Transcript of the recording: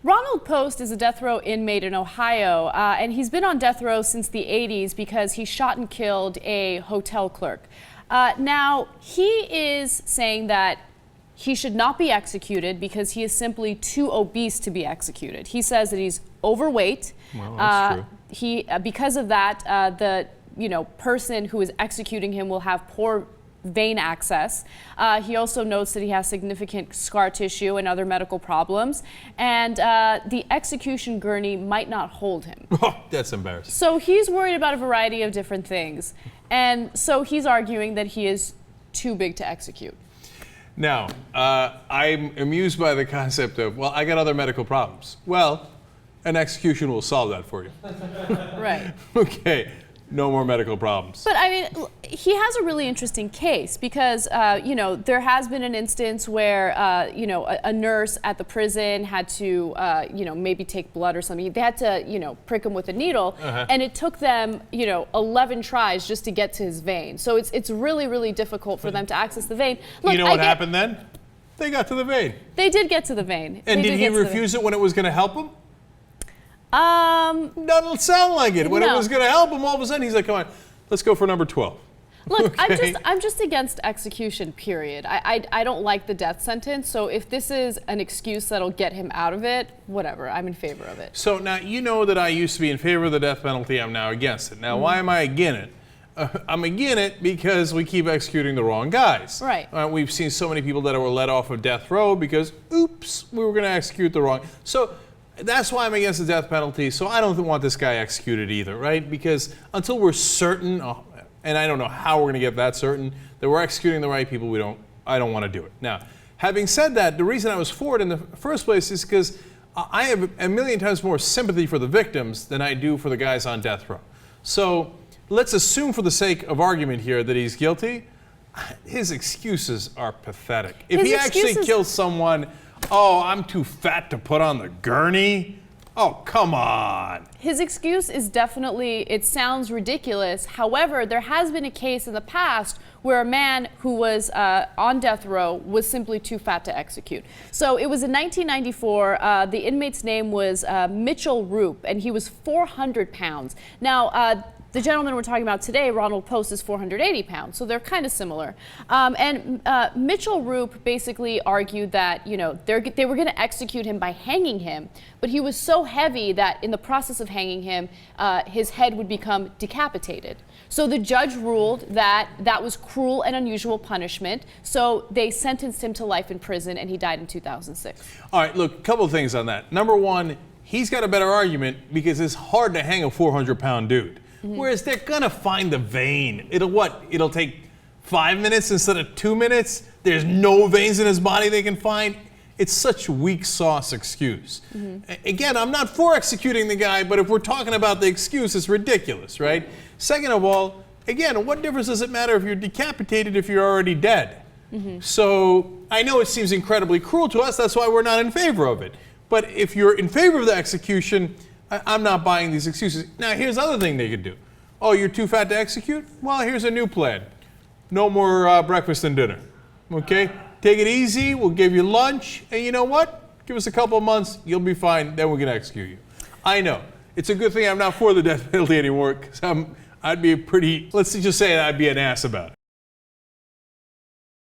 Ronald Post is a death row inmate in Ohio, and he's been on death row since the 80s because he shot and killed a hotel clerk. Now, he is saying that he should not be executed because he is simply too obese to be executed. He says that he's overweight. Well, that's true. Because of that, the person who is executing him will have poor vein access. He also notes that he has significant scar tissue and other medical problems, and the execution gurney might not hold him. Oh, that's embarrassing. So he's worried about a variety of different things, and so he's arguing that he is too big to execute. Now, I'm amused by the concept of, well, I got other medical problems. Well, an execution will solve that for you. Right. Okay. No more medical problems. But I mean, he has a really interesting case because, there has been an instance where, a nurse at the prison had to, maybe take blood or something. They had to, prick him with a needle, and it took them, 11 tries just to get to his vein. So it's really, really difficult for them to access the vein. Look, you know what happened then? They got to the vein. They did get to the vein. And did he refuse it when it was going to help him? Doesn't sound like it. When it was going to help him, all of a sudden he's like, come on, let's go for number 12. Look, okay. I'm just against execution, period. I don't like the death sentence, so if this is an excuse that'll get him out of it, whatever, I'm in favor of it. So now, you know that I used to be in favor of the death penalty, I'm now against it. Now, why am I against it? I'm against it because we keep executing the wrong guys. Right. We've seen so many people that were let off of death row because, oops, we were going to execute the wrong. So that's why I'm against the death penalty. So I don't want this guy executed either, right? Because until we're certain, and I don't know how we're going to get that certain, that we're executing the right people, I don't want to do it. Now, having said that, the reason I was for it in the first place is because I have a million times more sympathy for the victims than I do for the guys on death row. So let's assume for the sake of argument here that he's guilty. His excuses are pathetic. If he actually kills someone, oh, I'm too fat to put on the gurney. Oh, come on. His excuse is definitely, it sounds ridiculous. However, there has been a case in the past where a man who was on death row was simply too fat to execute. So it was in 1994. The inmate's name was Mitchell Roop, and he was 400 pounds. Now, the gentleman we're talking about today, Ronald Post, is 480 pounds, so they're kind of similar. And Mitchell Roop basically argued that, they were going to execute him by hanging him, but he was so heavy that in the process of hanging him, his head would become decapitated. So the judge ruled that that was cruel and unusual punishment, so they sentenced him to life in prison, and he died in 2006. All right, look, a couple of things on that. Number one, he's got a better argument because it's hard to hang a 400-pound dude. Whereas they're gonna find the vein. It'll take 5 minutes instead of 2 minutes? There's no veins in his body they can find? It's such a weak sauce excuse. Again, I'm not for executing the guy, but if we're talking about the excuse, it's ridiculous, right? Second of all, again, what difference does it matter if you're decapitated if you're already dead? So I know it seems incredibly cruel to us, that's why we're not in favor of it. But if you're in favor of the execution, I'm not buying these excuses. Now, here's the other thing they could do. Oh, you're too fat to execute? Well, here's a new plan. No more breakfast and dinner, okay? Take it easy, we'll give you lunch, and you know what? Give us a couple of months, you'll be fine, then we're gonna execute you. I know, it's a good thing I'm not for the death penalty anymore, because I'd be let's just say I'd be an ass about it.